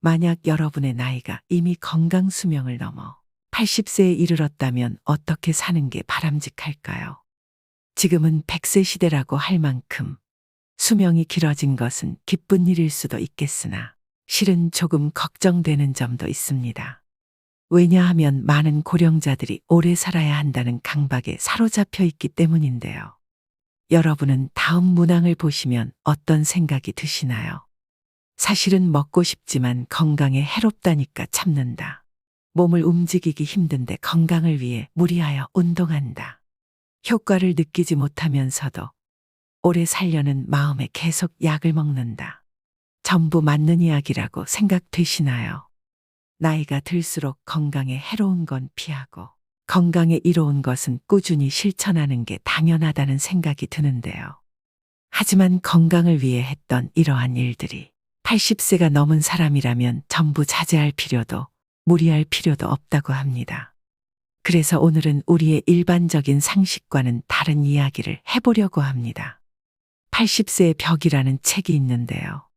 만약 여러분의 나이가 이미 건강 수명을 넘어 80세에 이르렀다면 어떻게 사는 게 바람직할까요? 지금은 100세 시대라고 할 만큼 수명이 길어진 것은 기쁜 일일 수도 있겠으나 실은 조금 걱정되는 점도 있습니다. 왜냐하면 많은 고령자들이 오래 살아야 한다는 강박에 사로잡혀 있기 때문인데요. 여러분은 다음 문항을 보시면 어떤 생각이 드시나요? 사실은 먹고 싶지만 건강에 해롭다니까 참는다. 몸을 움직이기 힘든데 건강을 위해 무리하여 운동한다. 효과를 느끼지 못하면서도 오래 살려는 마음에 계속 약을 먹는다. 전부 맞는 이야기라고 생각되시나요? 나이가 들수록 건강에 해로운 건 피하고 건강에 이로운 것은 꾸준히 실천하는 게 당연하다는 생각이 드는데요. 하지만 건강을 위해 했던 이러한 일들이 80세가 넘은 사람이라면 전부 자제할 필요도 무리할 필요도 없다고 합니다. 그래서 오늘은 우리의 일반적인 상식과는 다른 이야기를 해보려고 합니다. 80세의 벽이라는 책이 있는데요.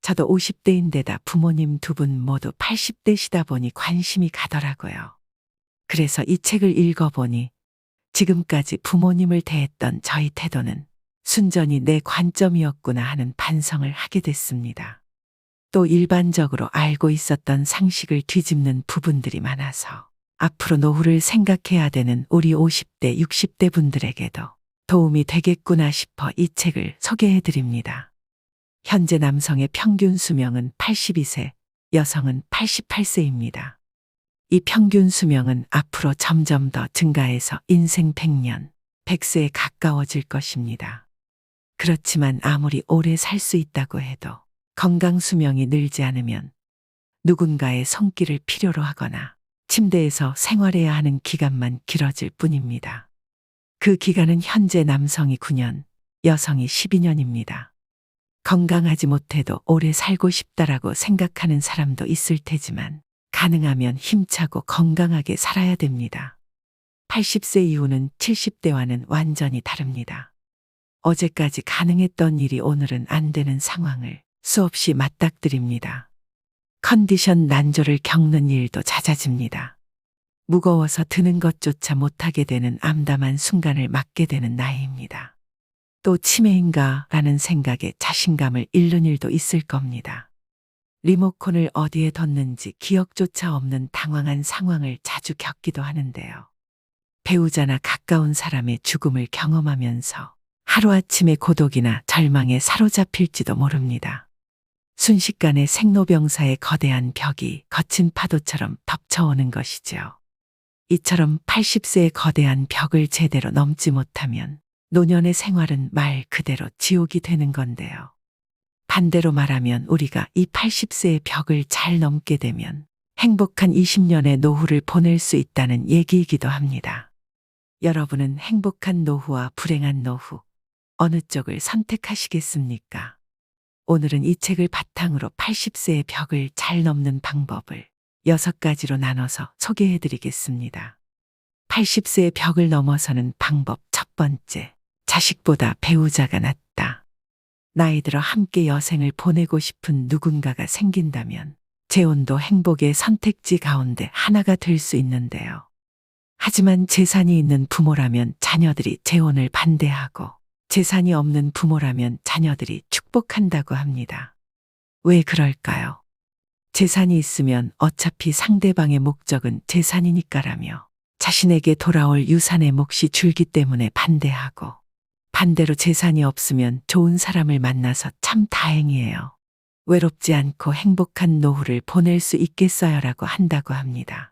저도 50대인데다 부모님 두 분 모두 80대시다 보니 관심이 가더라고요. 그래서 이 책을 읽어보니 지금까지 부모님을 대했던 저희 태도는 순전히 내 관점이었구나 하는 반성을 하게 됐습니다. 또 일반적으로 알고 있었던 상식을 뒤집는 부분들이 많아서 앞으로 노후를 생각해야 되는 우리 50대, 60대 분들에게도 도움이 되겠구나 싶어 이 책을 소개해 드립니다. 현재 남성의 평균 수명은 82세, 여성은 88세입니다. 이 평균 수명은 앞으로 점점 더 증가해서 인생 100년, 100세에 가까워질 것입니다. 그렇지만 아무리 오래 살 수 있다고 해도 건강 수명이 늘지 않으면 누군가의 손길을 필요로 하거나 침대에서 생활해야 하는 기간만 길어질 뿐입니다. 그 기간은 현재 남성이 9년, 여성이 12년입니다. 건강하지 못해도 오래 살고 싶다라고 생각하는 사람도 있을 테지만 가능하면 힘차고 건강하게 살아야 됩니다. 80세 이후는 70대와는 완전히 다릅니다. 어제까지 가능했던 일이 오늘은 안 되는 상황을 수없이 맞닥뜨립니다. 컨디션 난조를 겪는 일도 잦아집니다. 무거워서 드는 것조차 못하게 되는 암담한 순간을 맞게 되는 나이입니다. 또 치매인가 라는 생각에 자신감을 잃는 일도 있을 겁니다. 리모컨을 어디에 뒀는지 기억조차 없는 당황한 상황을 자주 겪기도 하는데요. 배우자나 가까운 사람의 죽음을 경험하면서 하루아침에 고독이나 절망에 사로잡힐지도 모릅니다. 순식간에 생로병사의 거대한 벽이 거친 파도처럼 덮쳐오는 것이죠. 이처럼 80세의 거대한 벽을 제대로 넘지 못하면 노년의 생활은 말 그대로 지옥이 되는 건데요. 반대로 말하면 우리가 이 80세의 벽을 잘 넘게 되면 행복한 20년의 노후를 보낼 수 있다는 얘기이기도 합니다. 여러분은 행복한 노후와 불행한 노후, 어느 쪽을 선택하시겠습니까? 오늘은 이 책을 바탕으로 80세의 벽을 잘 넘는 방법을 6가지로 나눠서 소개해 드리겠습니다. 80세의 벽을 넘어서는 방법 첫 번째, 자식보다 배우자가 낫다. 나이 들어 함께 여생을 보내고 싶은 누군가가 생긴다면 재혼도 행복의 선택지 가운데 하나가 될 수 있는데요. 하지만 재산이 있는 부모라면 자녀들이 재혼을 반대하고 재산이 없는 부모라면 자녀들이 축복한다고 합니다. 왜 그럴까요? 재산이 있으면 어차피 상대방의 목적은 재산이니까라며 자신에게 돌아올 유산의 몫이 줄기 때문에 반대하고, 반대로 재산이 없으면 좋은 사람을 만나서 참 다행이에요. 외롭지 않고 행복한 노후를 보낼 수 있겠어요라고 한다고 합니다.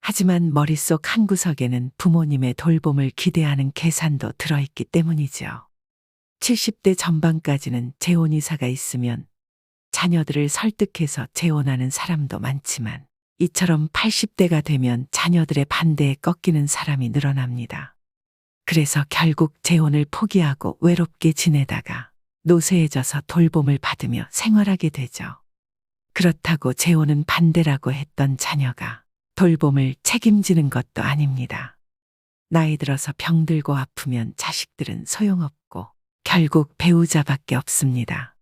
하지만 머릿속 한구석에는 부모님의 돌봄을 기대하는 계산도 들어있기 때문이죠. 70대 전반까지는 재혼이사가 있으면 자녀들을 설득해서 재혼하는 사람도 많지만 이처럼 80대가 되면 자녀들의 반대에 꺾이는 사람이 늘어납니다. 그래서 결국 재혼을 포기하고 외롭게 지내다가 노쇠해져서 돌봄을 받으며 생활하게 되죠. 그렇다고 재혼은 반대라고 했던 자녀가 돌봄을 책임지는 것도 아닙니다. 나이 들어서 병들고 아프면 자식들은 소용없고 결국 배우자밖에 없습니다.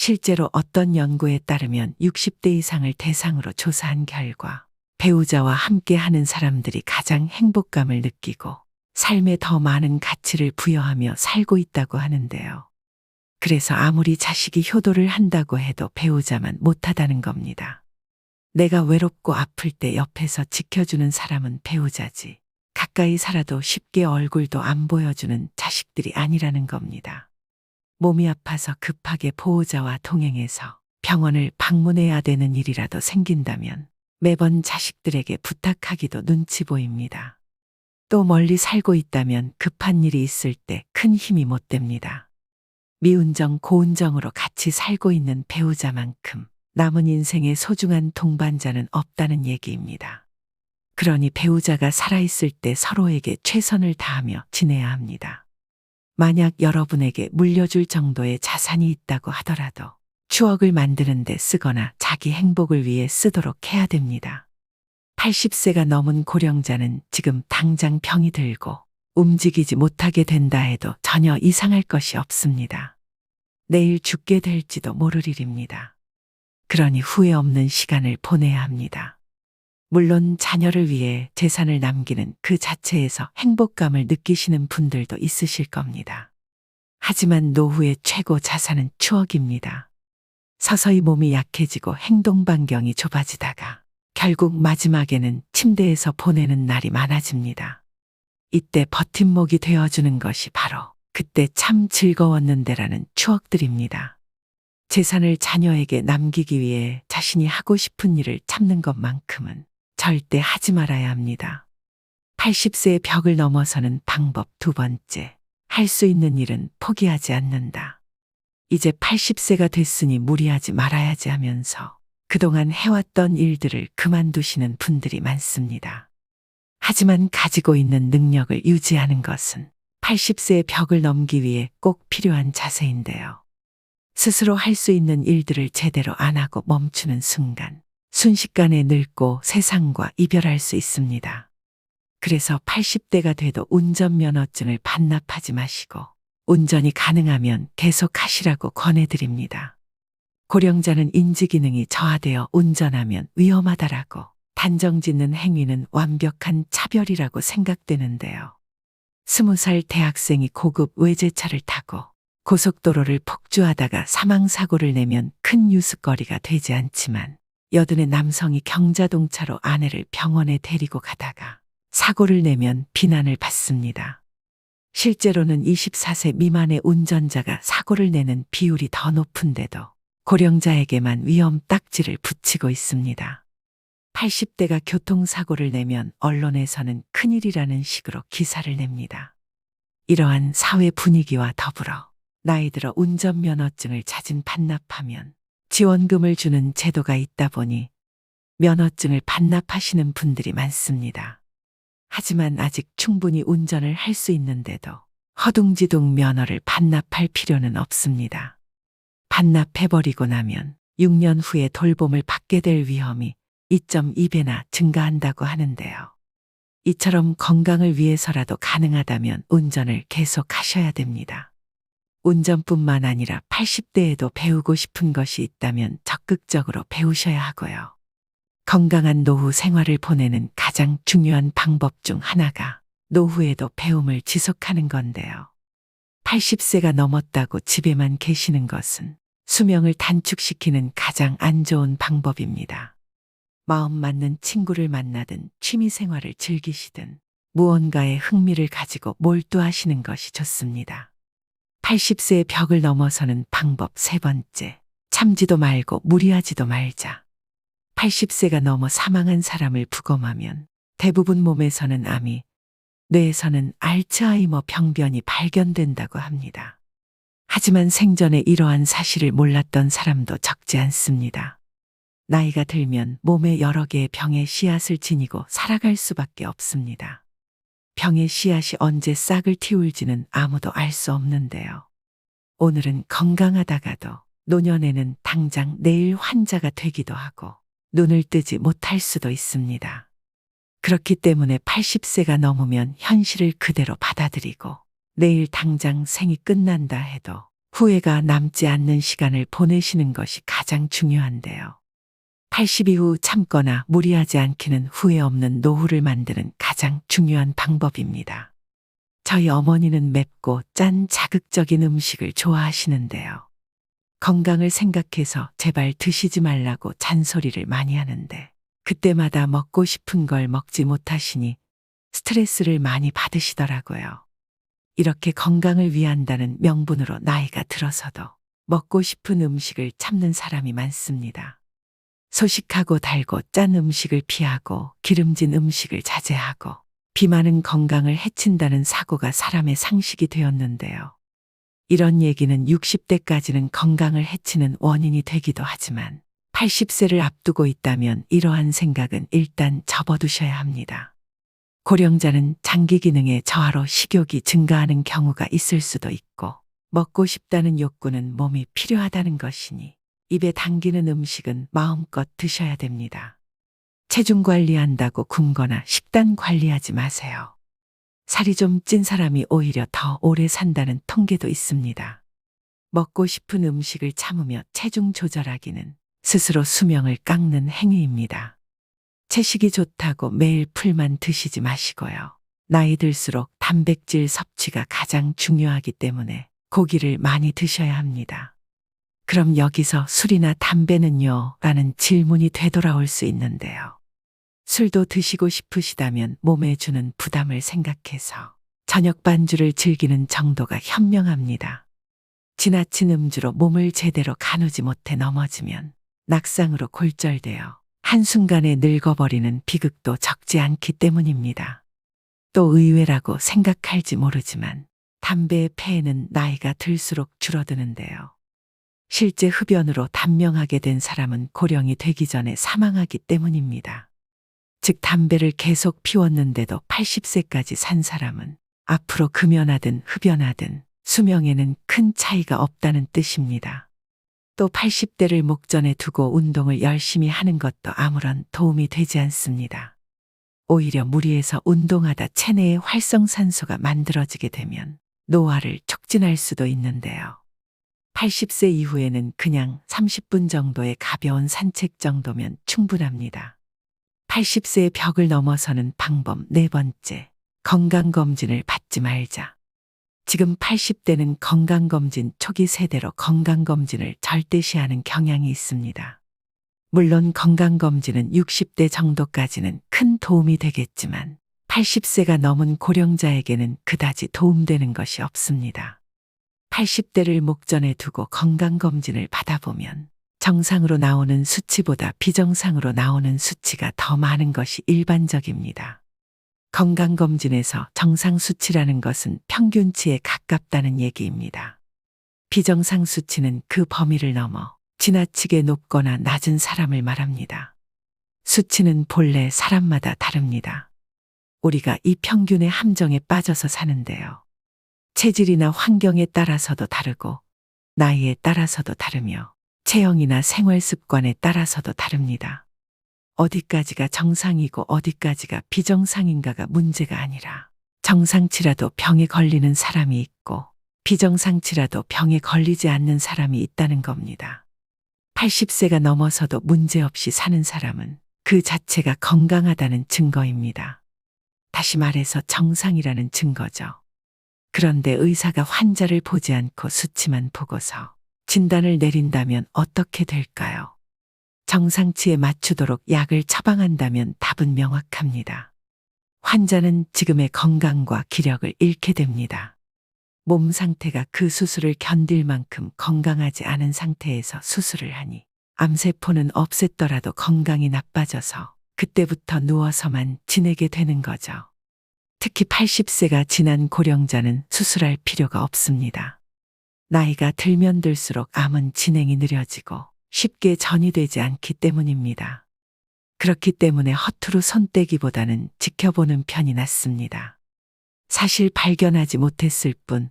실제로 어떤 연구에 따르면 60대 이상을 대상으로 조사한 결과 배우자와 함께 하는 사람들이 가장 행복감을 느끼고 삶에 더 많은 가치를 부여하며 살고 있다고 하는데요. 그래서 아무리 자식이 효도를 한다고 해도 배우자만 못하다는 겁니다. 내가 외롭고 아플 때 옆에서 지켜주는 사람은 배우자지. 가까이 살아도 쉽게 얼굴도 안 보여주는 자식들이 아니라는 겁니다. 몸이 아파서 급하게 보호자와 동행해서 병원을 방문해야 되는 일이라도 생긴다면 매번 자식들에게 부탁하기도 눈치 보입니다. 또 멀리 살고 있다면 급한 일이 있을 때 큰 힘이 못 됩니다. 미운정 고운정으로 같이 살고 있는 배우자만큼 남은 인생의 소중한 동반자는 없다는 얘기입니다. 그러니 배우자가 살아있을 때 서로에게 최선을 다하며 지내야 합니다. 만약 여러분에게 물려줄 정도의 자산이 있다고 하더라도 추억을 만드는 데 쓰거나 자기 행복을 위해 쓰도록 해야 됩니다. 80세가 넘은 고령자는 지금 당장 병이 들고 움직이지 못하게 된다 해도 전혀 이상할 것이 없습니다. 내일 죽게 될지도 모를 일입니다. 그러니 후회 없는 시간을 보내야 합니다. 물론 자녀를 위해 재산을 남기는 그 자체에서 행복감을 느끼시는 분들도 있으실 겁니다. 하지만 노후의 최고 자산은 추억입니다. 서서히 몸이 약해지고 행동 반경이 좁아지다가 결국 마지막에는 침대에서 보내는 날이 많아집니다. 이때 버팀목이 되어주는 것이 바로 그때 참 즐거웠는데라는 추억들입니다. 재산을 자녀에게 남기기 위해 자신이 하고 싶은 일을 참는 것만큼은 절대 하지 말아야 합니다. 80세의 벽을 넘어서는 방법 두 번째, 할 수 있는 일은 포기하지 않는다. 이제 80세가 됐으니 무리하지 말아야지 하면서 그동안 해왔던 일들을 그만두시는 분들이 많습니다. 하지만 가지고 있는 능력을 유지하는 것은 80세의 벽을 넘기 위해 꼭 필요한 자세인데요. 스스로 할 수 있는 일들을 제대로 안 하고 멈추는 순간 순식간에 늙고 세상과 이별할 수 있습니다. 그래서 80대가 돼도 운전면허증을 반납하지 마시고 운전이 가능하면 계속 하시라고 권해드립니다. 고령자는 인지기능이 저하되어 운전하면 위험하다라고 단정짓는 행위는 완벽한 차별이라고 생각되는데요. 20살 대학생이 고급 외제차를 타고 고속도로를 폭주하다가 사망사고를 내면 큰 뉴스거리가 되지 않지만 80의 남성이 경자동차로 아내를 병원에 데리고 가다가 사고를 내면 비난을 받습니다. 실제로는 24세 미만의 운전자가 사고를 내는 비율이 더 높은데도 고령자에게만 위험 딱지를 붙이고 있습니다. 80대가 교통사고를 내면 언론에서는 큰일이라는 식으로 기사를 냅니다. 이러한 사회 분위기와 더불어 나이 들어 운전면허증을 자진 반납하면 지원금을 주는 제도가 있다 보니 면허증을 반납하시는 분들이 많습니다. 하지만 아직 충분히 운전을 할 수 있는데도 허둥지둥 면허를 반납할 필요는 없습니다. 반납해버리고 나면 6년 후에 돌봄을 받게 될 위험이 2.2배나 증가한다고 하는데요. 이처럼 건강을 위해서라도 가능하다면 운전을 계속 하셔야 됩니다. 운전뿐만 아니라 80대에도 배우고 싶은 것이 있다면 적극적으로 배우셔야 하고요. 건강한 노후 생활을 보내는 가장 중요한 방법 중 하나가 노후에도 배움을 지속하는 건데요. 80세가 넘었다고 집에만 계시는 것은 수명을 단축시키는 가장 안 좋은 방법입니다. 마음 맞는 친구를 만나든 취미 생활을 즐기시든 무언가에 흥미를 가지고 몰두하시는 것이 좋습니다. 80세의 벽을 넘어서는 방법 세 번째, 참지도 말고 무리하지도 말자. 80세가 넘어 사망한 사람을 부검하면 대부분 몸에서는 암이, 뇌에서는 알츠하이머 병변이 발견된다고 합니다. 하지만 생전에 이러한 사실을 몰랐던 사람도 적지 않습니다. 나이가 들면 몸에 여러 개의 병의 씨앗을 지니고 살아갈 수밖에 없습니다. 병의 씨앗이 언제 싹을 틔울지는 아무도 알 수 없는데요. 오늘은 건강하다가도 노년에는 당장 내일 환자가 되기도 하고 눈을 뜨지 못할 수도 있습니다. 그렇기 때문에 80세가 넘으면 현실을 그대로 받아들이고 내일 당장 생이 끝난다 해도 후회가 남지 않는 시간을 보내시는 것이 가장 중요한데요. 80 이후 참거나 무리하지 않기는 후회 없는 노후를 만드는 가장 중요한 방법입니다. 저희 어머니는 맵고 짠 자극적인 음식을 좋아하시는데요. 건강을 생각해서 제발 드시지 말라고 잔소리를 많이 하는데 그때마다 먹고 싶은 걸 먹지 못하시니 스트레스를 많이 받으시더라고요. 이렇게 건강을 위한다는 명분으로 나이가 들어서도 먹고 싶은 음식을 참는 사람이 많습니다. 소식하고 달고 짠 음식을 피하고 기름진 음식을 자제하고 비만은 건강을 해친다는 사고가 사람의 상식이 되었는데요. 이런 얘기는 60대까지는 건강을 해치는 원인이 되기도 하지만 80세를 앞두고 있다면 이러한 생각은 일단 접어두셔야 합니다. 고령자는 장기 기능의 저하로 식욕이 증가하는 경우가 있을 수도 있고 먹고 싶다는 욕구는 몸이 필요하다는 것이니 입에 당기는 음식은 마음껏 드셔야 됩니다. 체중 관리한다고 굶거나 식단 관리하지 마세요. 살이 좀 찐 사람이 오히려 더 오래 산다는 통계도 있습니다. 먹고 싶은 음식을 참으며 체중 조절하기는 스스로 수명을 깎는 행위입니다. 채식이 좋다고 매일 풀만 드시지 마시고요. 나이 들수록 단백질 섭취가 가장 중요하기 때문에 고기를 많이 드셔야 합니다. 그럼 여기서 술이나 담배는요? 라는 질문이 되돌아올 수 있는데요. 술도 드시고 싶으시다면 몸에 주는 부담을 생각해서 저녁 반주를 즐기는 정도가 현명합니다. 지나친 음주로 몸을 제대로 가누지 못해 넘어지면 낙상으로 골절되어 한순간에 늙어버리는 비극도 적지 않기 때문입니다. 또 의외라고 생각할지 모르지만 담배의 폐해는 나이가 들수록 줄어드는데요. 실제 흡연으로 단명하게 된 사람은 고령이 되기 전에 사망하기 때문입니다. 즉 담배를 계속 피웠는데도 80세까지 산 사람은 앞으로 금연하든 흡연하든 수명에는 큰 차이가 없다는 뜻입니다. 또 80대를 목전에 두고 운동을 열심히 하는 것도 아무런 도움이 되지 않습니다. 오히려 무리해서 운동하다 체내에 활성산소가 만들어지게 되면 노화를 촉진할 수도 있는데요. 80세 이후에는 그냥 30분 정도의 가벼운 산책 정도면 충분합니다. 80세의 벽을 넘어서는 방법 네 번째, 건강검진을 받지 말자. 지금 80대는 건강검진 초기 세대로 건강검진을 절대시하는 경향이 있습니다. 물론 건강검진은 60대 정도까지는 큰 도움이 되겠지만 80세가 넘은 고령자에게는 그다지 도움되는 것이 없습니다. 80대를 목전에 두고 건강검진을 받아보면 정상으로 나오는 수치보다 비정상으로 나오는 수치가 더 많은 것이 일반적입니다. 건강검진에서 정상 수치라는 것은 평균치에 가깝다는 얘기입니다. 비정상 수치는 그 범위를 넘어 지나치게 높거나 낮은 사람을 말합니다. 수치는 본래 사람마다 다릅니다. 우리가 이 평균의 함정에 빠져서 사는데요. 체질이나 환경에 따라서도 다르고 나이에 따라서도 다르며 체형이나 생활 습관에 따라서도 다릅니다. 어디까지가 정상이고 어디까지가 비정상인가가 문제가 아니라 정상치라도 병에 걸리는 사람이 있고 비정상치라도 병에 걸리지 않는 사람이 있다는 겁니다. 80세가 넘어서도 문제없이 사는 사람은 그 자체가 건강하다는 증거입니다. 다시 말해서 정상이라는 증거죠. 그런데 의사가 환자를 보지 않고 수치만 보고서 진단을 내린다면 어떻게 될까요? 정상치에 맞추도록 약을 처방한다면 답은 명확합니다. 환자는 지금의 건강과 기력을 잃게 됩니다. 몸 상태가 그 수술을 견딜 만큼 건강하지 않은 상태에서 수술을 하니 암세포는 없앴더라도 건강이 나빠져서 그때부터 누워서만 지내게 되는 거죠. 특히 80세가 지난 고령자는 수술할 필요가 없습니다. 나이가 들면 들수록 암은 진행이 느려지고 쉽게 전이되지 않기 때문입니다. 그렇기 때문에 허투루 손떼기보다는 지켜보는 편이 낫습니다. 사실 발견하지 못했을 뿐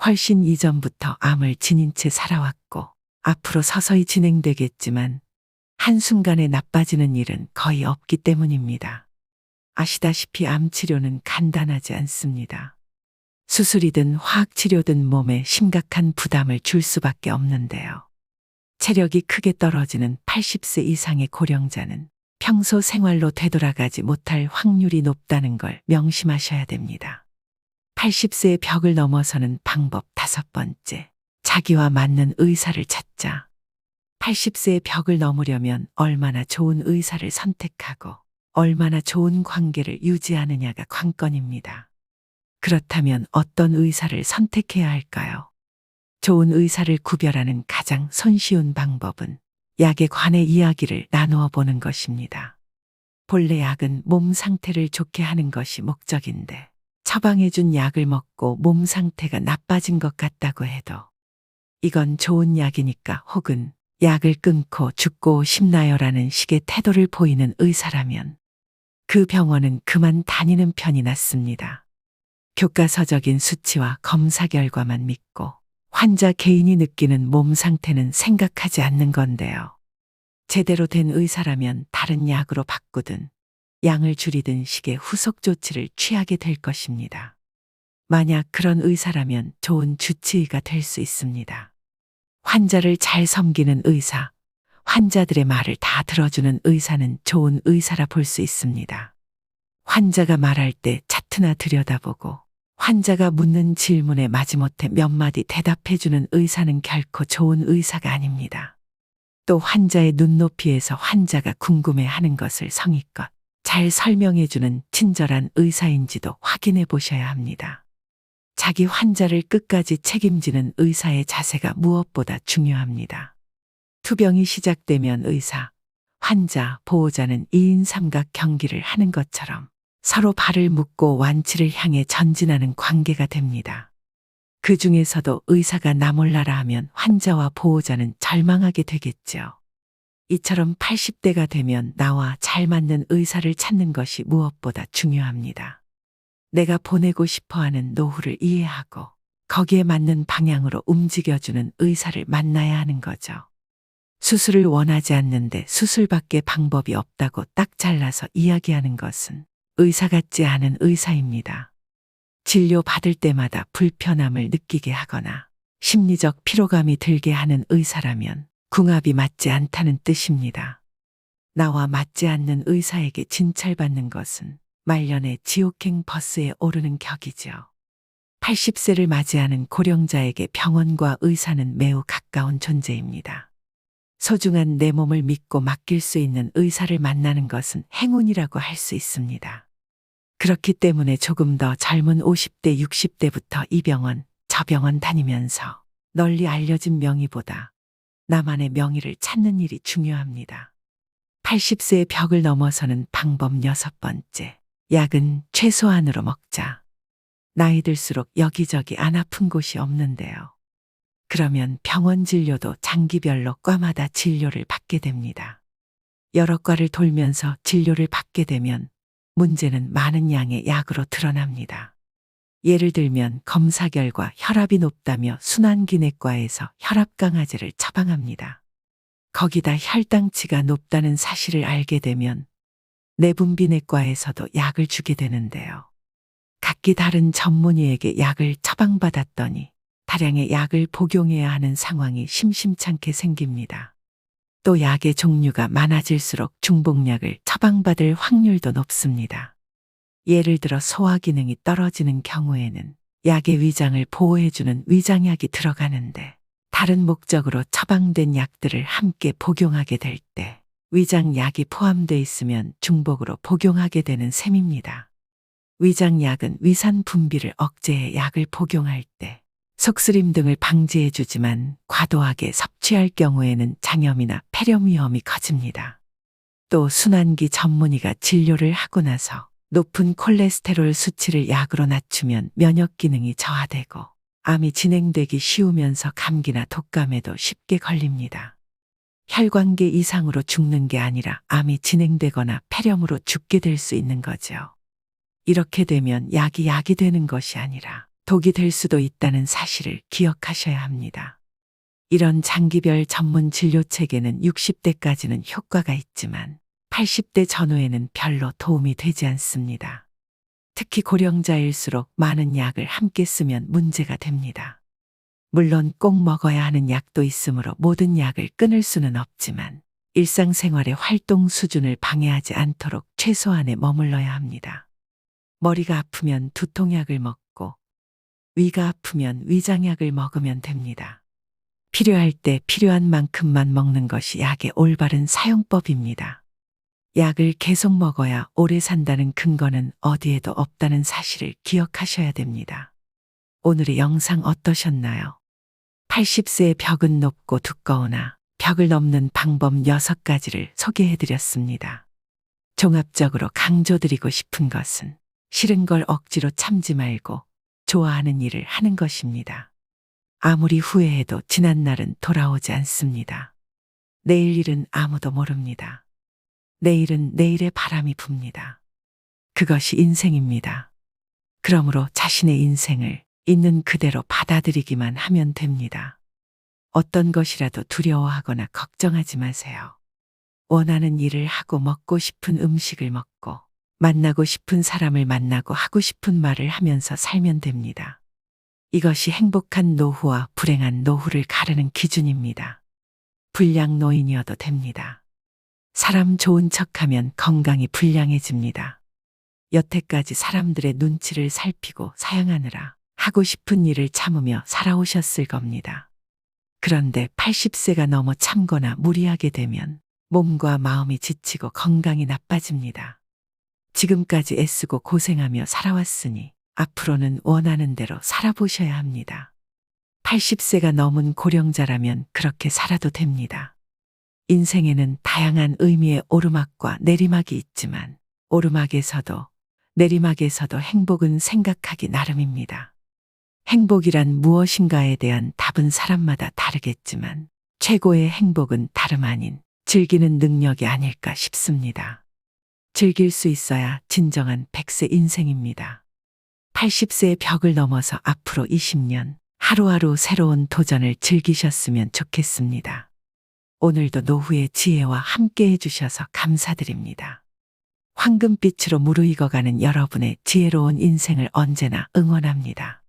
훨씬 이전부터 암을 지닌 채 살아왔고 앞으로 서서히 진행되겠지만 한순간에 나빠지는 일은 거의 없기 때문입니다. 아시다시피 암 치료는 간단하지 않습니다. 수술이든 화학치료든 몸에 심각한 부담을 줄 수밖에 없는데요. 체력이 크게 떨어지는 80세 이상의 고령자는 평소 생활로 되돌아가지 못할 확률이 높다는 걸 명심하셔야 됩니다. 80세의 벽을 넘어서는 방법 5번째. 자기와 맞는 의사를 찾자. 80세의 벽을 넘으려면 얼마나 좋은 의사를 선택하고 얼마나 좋은 관계를 유지하느냐가 관건입니다. 그렇다면 어떤 의사를 선택해야 할까요? 좋은 의사를 구별하는 가장 손쉬운 방법은 약에 관해 이야기를 나누어 보는 것입니다. 본래 약은 몸 상태를 좋게 하는 것이 목적인데 처방해준 약을 먹고 몸 상태가 나빠진 것 같다고 해도 이건 좋은 약이니까 혹은 약을 끊고 죽고 싶나요라는 식의 태도를 보이는 의사라면 그 병원은 그만 다니는 편이 낫습니다. 교과서적인 수치와 검사 결과만 믿고 환자 개인이 느끼는 몸 상태는 생각하지 않는 건데요. 제대로 된 의사라면 다른 약으로 바꾸든 양을 줄이든 식의 후속 조치를 취하게 될 것입니다. 만약 그런 의사라면 좋은 주치의가 될 수 있습니다. 환자를 잘 섬기는 의사, 환자들의 말을 다 들어주는 의사는 좋은 의사라 볼 수 있습니다. 환자가 말할 때 차트나 들여다보고 환자가 묻는 질문에 마지못해 몇 마디 대답해주는 의사는 결코 좋은 의사가 아닙니다. 또 환자의 눈높이에서 환자가 궁금해하는 것을 성의껏 잘 설명해주는 친절한 의사인지도 확인해 보셔야 합니다. 자기 환자를 끝까지 책임지는 의사의 자세가 무엇보다 중요합니다. 투병이 시작되면 의사, 환자, 보호자는 2인 삼각 경기를 하는 것처럼 서로 발을 묶고 완치를 향해 전진하는 관계가 됩니다. 그 중에서도 의사가 나 몰라라 하면 환자와 보호자는 절망하게 되겠죠. 이처럼 80대가 되면 나와 잘 맞는 의사를 찾는 것이 무엇보다 중요합니다. 내가 보내고 싶어하는 노후를 이해하고 거기에 맞는 방향으로 움직여주는 의사를 만나야 하는 거죠. 수술을 원하지 않는데 수술밖에 방법이 없다고 딱 잘라서 이야기하는 것은 의사 같지 않은 의사입니다. 진료 받을 때마다 불편함을 느끼게 하거나 심리적 피로감이 들게 하는 의사라면 궁합이 맞지 않다는 뜻입니다. 나와 맞지 않는 의사에게 진찰받는 것은 말년의 지옥행 버스에 오르는 격이죠. 80세를 맞이하는 고령자에게 병원과 의사는 매우 가까운 존재입니다. 소중한 내 몸을 믿고 맡길 수 있는 의사를 만나는 것은 행운이라고 할 수 있습니다. 그렇기 때문에 조금 더 젊은 50대, 60대부터 이 병원, 저 병원 다니면서 널리 알려진 명의보다 나만의 명의를 찾는 일이 중요합니다. 80세의 벽을 넘어서는 방법 6번째. 약은 최소한으로 먹자. 나이 들수록 여기저기 안 아픈 곳이 없는데요. 그러면 병원 진료도 장기별로 과마다 진료를 받게 됩니다. 여러 과를 돌면서 진료를 받게 되면 문제는 많은 양의 약으로 드러납니다. 예를 들면 검사 결과 혈압이 높다며 순환기내과에서 혈압 강화제를 처방합니다. 거기다 혈당치가 높다는 사실을 알게 되면 내분비내과에서도 약을 주게 되는데요. 각기 다른 전문의에게 약을 처방받았더니 다량의 약을 복용해야 하는 상황이 심심찮게 생깁니다. 또 약의 종류가 많아질수록 중복약을 처방받을 확률도 높습니다. 예를 들어 소화 기능이 떨어지는 경우에는 약의 위장을 보호해주는 위장약이 들어가는데 다른 목적으로 처방된 약들을 함께 복용하게 될 때 위장약이 포함되어 있으면 중복으로 복용하게 되는 셈입니다. 위장약은 위산 분비를 억제해 약을 복용할 때 속쓰림 등을 방지해 주지만 과도하게 섭취할 경우에는 장염이나 폐렴 위험이 커집니다. 또 순환기 전문의가 진료를 하고 나서 높은 콜레스테롤 수치를 약으로 낮추면 면역 기능이 저하되고 암이 진행되기 쉬우면서 감기나 독감에도 쉽게 걸립니다. 혈관계 이상으로 죽는 게 아니라 암이 진행되거나 폐렴으로 죽게 될 수 있는 거죠. 이렇게 되면 약이 되는 것이 아니라 독이 될 수도 있다는 사실을 기억하셔야 합니다. 이런 장기별 전문 진료 체계는 60대까지는 효과가 있지만 80대 전후에는 별로 도움이 되지 않습니다. 특히 고령자일수록 많은 약을 함께 쓰면 문제가 됩니다. 물론 꼭 먹어야 하는 약도 있으므로 모든 약을 끊을 수는 없지만 일상생활의 활동 수준을 방해하지 않도록 최소한에 머물러야 합니다. 머리가 아프면 두통약을 먹고 위가 아프면 위장약을 먹으면 됩니다. 필요할 때 필요한 만큼만 먹는 것이 약의 올바른 사용법입니다. 약을 계속 먹어야 오래 산다는 근거는 어디에도 없다는 사실을 기억하셔야 됩니다. 오늘의 영상 어떠셨나요? 80세의 벽은 높고 두꺼우나 벽을 넘는 방법 6가지를 소개해드렸습니다. 종합적으로 강조드리고 싶은 것은 싫은 걸 억지로 참지 말고 좋아하는 일을 하는 것입니다. 아무리 후회해도 지난 날은 돌아오지 않습니다. 내일 일은 아무도 모릅니다. 내일은 내일의 바람이 붑니다. 그것이 인생입니다. 그러므로 자신의 인생을 있는 그대로 받아들이기만 하면 됩니다. 어떤 것이라도 두려워하거나 걱정하지 마세요. 원하는 일을 하고 먹고 싶은 음식을 먹고 만나고 싶은 사람을 만나고 하고 싶은 말을 하면서 살면 됩니다. 이것이 행복한 노후와 불행한 노후를 가르는 기준입니다. 불량 노인이어도 됩니다. 사람 좋은 척하면 건강이 불량해집니다. 여태까지 사람들의 눈치를 살피고 사양하느라 하고 싶은 일을 참으며 살아오셨을 겁니다. 그런데 80세가 넘어 참거나 무리하게 되면 몸과 마음이 지치고 건강이 나빠집니다. 지금까지 애쓰고 고생하며 살아왔으니 앞으로는 원하는 대로 살아보셔야 합니다. 80세가 넘은 고령자라면 그렇게 살아도 됩니다. 인생에는 다양한 의미의 오르막과 내리막이 있지만 오르막에서도 내리막에서도 행복은 생각하기 나름입니다. 행복이란 무엇인가에 대한 답은 사람마다 다르겠지만 최고의 행복은 다름 아닌 즐기는 능력이 아닐까 싶습니다. 즐길 수 있어야 진정한 100세 인생입니다. 80세의 벽을 넘어서 앞으로 20년 하루하루 새로운 도전을 즐기셨으면 좋겠습니다. 오늘도 노후의 지혜와 함께 해주셔서 감사드립니다. 황금빛으로 무르익어가는 여러분의 지혜로운 인생을 언제나 응원합니다.